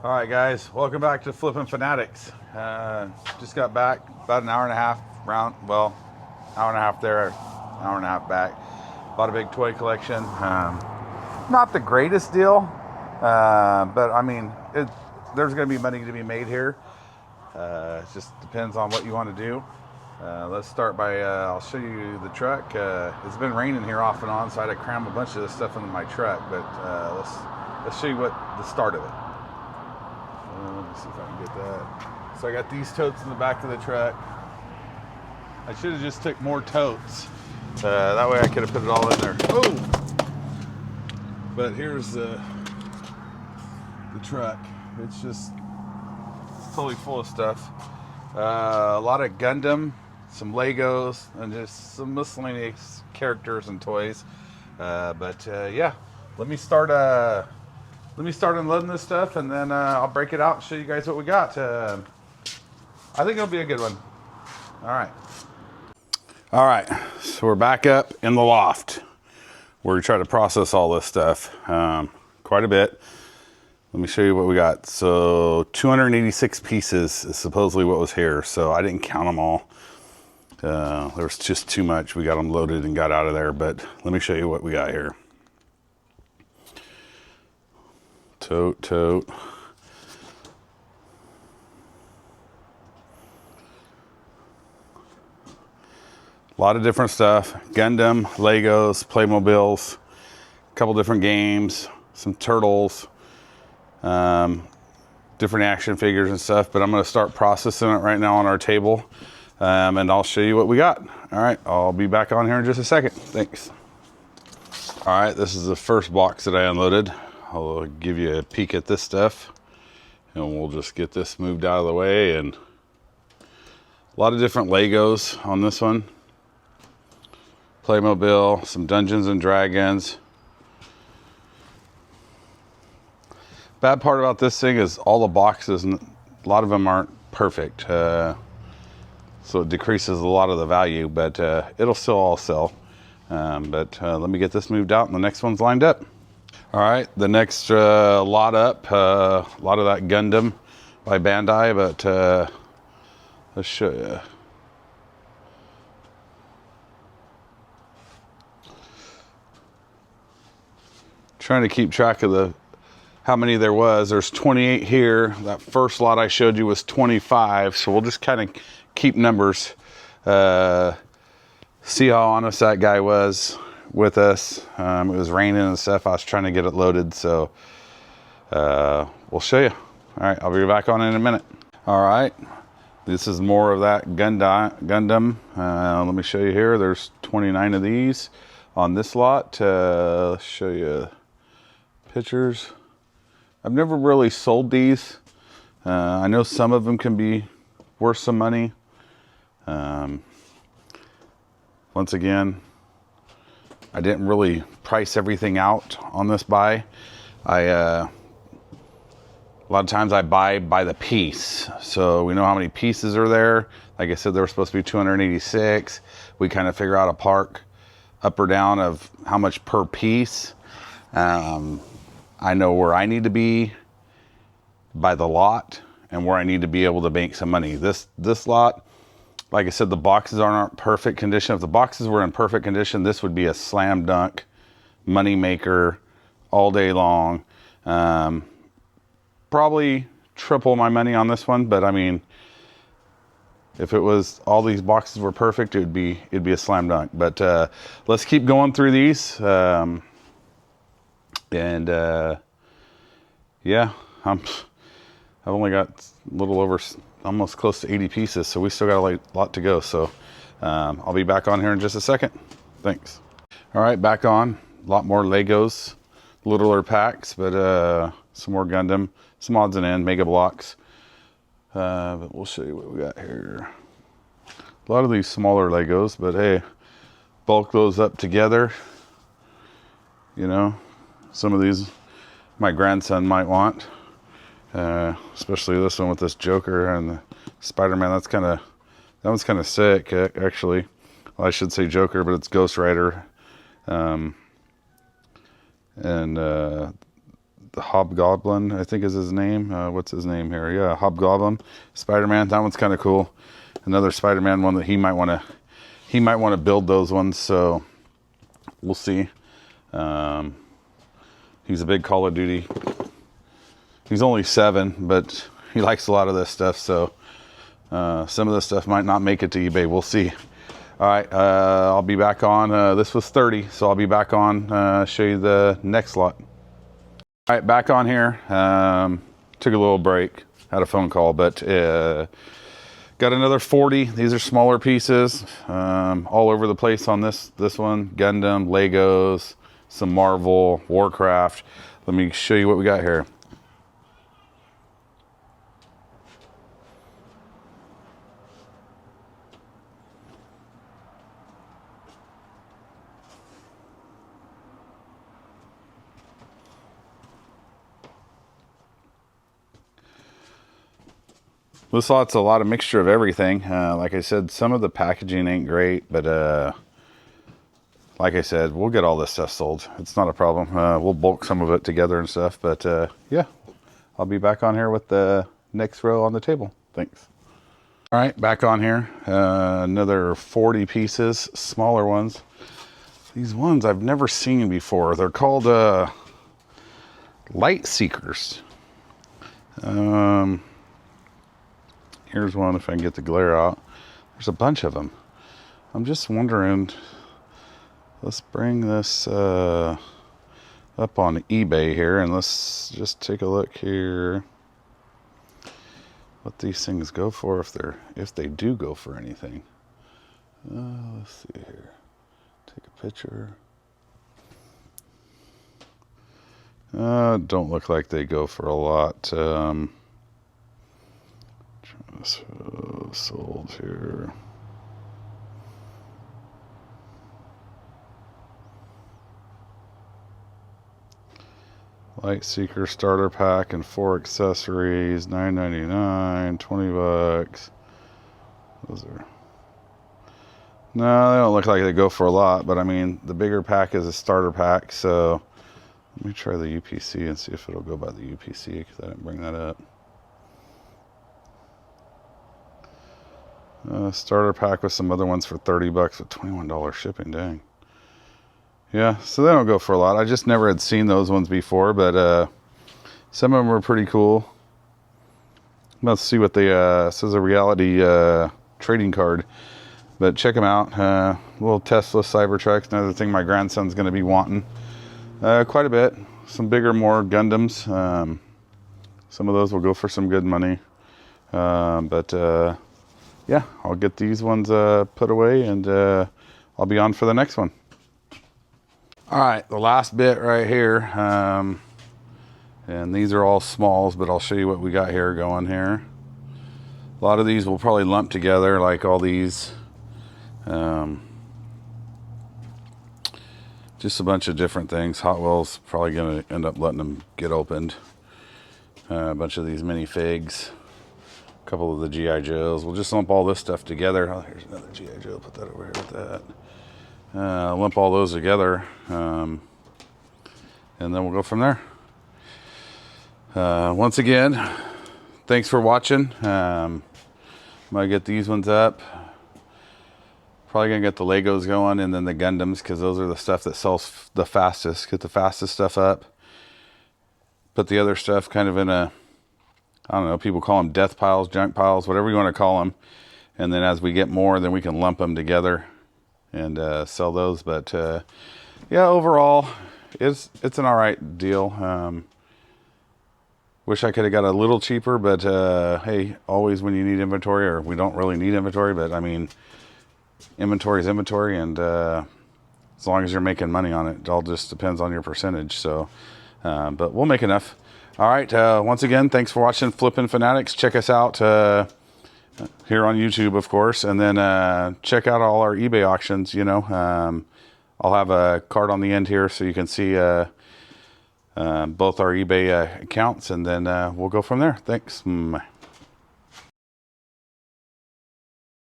All right, guys, welcome back to Flippin' Fanatics. Just got back about an hour and a half round. Well, hour and a half there, hour and a half back. Bought a big toy collection. Not the greatest deal, but I mean, there's going to be money to be made here. It just depends on what you want to do. Let's start by, I'll show you the truck. It's been raining here off and on, so I had to cram a bunch of this stuff into my truck, but let's show you what the start of it. Let me see if I can get that. So I got these totes in the back of the truck. I should have just took more totes. That way I could have put it all in there. Oh! But here's the truck. It's just totally full of stuff. A lot of Gundam, some Legos, and just some miscellaneous characters and toys. Yeah, let me start unloading this stuff, and then I'll break it out and show you guys what we got. I think it'll be a good one. All right, so we're back up in the loft where we try to process all this stuff. Quite a bit. Let me show you what we got. So 286 pieces is supposedly what was here, so I didn't count them all. There was just too much. We got them loaded and got out of there, but let me show you what we got here. Tote. A lot of different stuff. Gundam, Legos, Playmobiles, a couple different games, some turtles, different action figures and stuff, but I'm going to start processing it right now on our table, and I'll show you what we got. All right, I'll be back on here in just a second. Thanks. All right, this is the first box that I unloaded. I'll give you a peek at this stuff, and we'll just get this moved out of the way. And a lot of different Legos on this one. Playmobil, some Dungeons and Dragons. Bad part about this thing is all the boxes, a lot of them aren't perfect. So it decreases a lot of the value, but it'll still all sell. Let me get this moved out, and the next one's lined up. All right, the next lot up, a lot of that Gundam by Bandai, but let's show you. Trying to keep track of how many there was. There's 28 here. That first lot I showed you was 25, so we'll just kind of keep numbers. See how honest that guy was with us. It was raining and stuff. I was trying to get it loaded, so we'll show you. All right, I'll be back on in a minute. All right, this is more of that Gundam. Let me show you here. There's 29 of these on this lot. Let's show you pictures. I've never really sold these. I know some of them can be worth some money. Once again, I didn't really price everything out on this buy. A lot of times I buy by the piece. So we know how many pieces are there. Like I said, there were supposed to be 286. We kind of figure out a park up or down of how much per piece. I know where I need to be by the lot and where I need to be able to make some money. This lot, like I said, the boxes aren't perfect condition. If the boxes were in perfect condition, this would be a slam dunk money maker all day long. Probably triple my money on this one, but I mean, if it was all these boxes were perfect, it'd be a slam dunk. But let's keep going through these. Yeah, I've only got a little over, almost close to 80 pieces, so we still got a lot to go. So I'll be back on here in just a second. Thanks. All right, back on. A lot more Legos, littler packs, but some more Gundam, some odds and ends, Mega Blocks. But we'll show you what we got here. A lot of these smaller Legos, but hey, bulk those up together. You know, some of these my grandson might want, especially this one with this Joker and the Spider-Man. That one's kind of sick, actually. Well, I should say Joker, but it's Ghost Rider. And Hobgoblin, I think is his name. What's his name here? Yeah, Hobgoblin, Spider-Man. That one's kind of cool. Another Spider-Man one that he might want to build those ones. So we'll see. He's a big Call of Duty. He's only 7, but he likes a lot of this stuff. So some of this stuff might not make it to eBay. We'll see. All right, I'll be back on. This was 30, so I'll be back on, show you the next lot. All right, back on here. Took a little break, had a phone call, but got another 40. These are smaller pieces, all over the place on this one. Gundam, Legos, some Marvel, Warcraft. Let me show you what we got here. This lot's a lot of mixture of everything. Like I said, some of the packaging ain't great, but like I said, we'll get all this stuff sold. It's not a problem. We'll bulk some of it together and stuff, but yeah, I'll be back on here with the next row on the table. Thanks. All right, back on here. Another 40 pieces, smaller ones. These ones I've never seen before. They're called Light Seekers. Here's one if I can get the glare out. There's a bunch of them. I'm just wondering, let's bring this up on eBay here and let's just take a look here what these things go for, if they do go for anything. Let's see here. Take a picture. Don't look like they go for a lot. Sold here. Light Seeker starter pack and 4 accessories, $9.99, 20 bucks. Those are, no, they don't look like they go for a lot, but I mean, the bigger pack is a starter pack, so let me try the UPC and see if it'll go by the UPC, because I didn't bring that up. Starter pack with some other ones for 30 bucks with $21 shipping. Dang. Yeah, so they don't go for a lot. I just never had seen those ones before, but some of them were pretty cool. Let's see what they this is a reality trading card, but check them out. Little Tesla Cybertrucks, another thing my grandson's going to be wanting quite a bit. Some bigger, more Gundams. Some of those will go for some good money, but yeah, I'll get these ones put away, and I'll be on for the next one. All right, the last bit right here, and these are all smalls, but I'll show you what we got here going here. A lot of these will probably lump together, like all these. Just a bunch of different things. Hot Wheels probably going to end up letting them get opened. A bunch of these minifigs. A couple of the G.I. Joes. We'll just lump all this stuff together. Oh, here's another G.I. Joe. Put that over here with that. Lump all those together. And then we'll go from there. Once again, thanks for watching. I'm going to get these ones up. Probably going to get the Legos going and then the Gundams, because those are the stuff that sells the fastest. Get the fastest stuff up. Put the other stuff kind of in a, I don't know, people call them death piles, junk piles, whatever you want to call them. And then as we get more, then we can lump them together and sell those. But yeah, overall, it's an all right deal. Wish I could have got a little cheaper, but hey, always when you need inventory, or we don't really need inventory, but I mean, inventory is inventory, and as long as you're making money on it, it all just depends on your percentage. So, but we'll make enough. All right. Once again, thanks for watching Flippin' Fanatics. Check us out here on YouTube, of course, and then check out all our eBay auctions. You know, I'll have a card on the end here so you can see both our eBay accounts, and then we'll go from there. Thanks.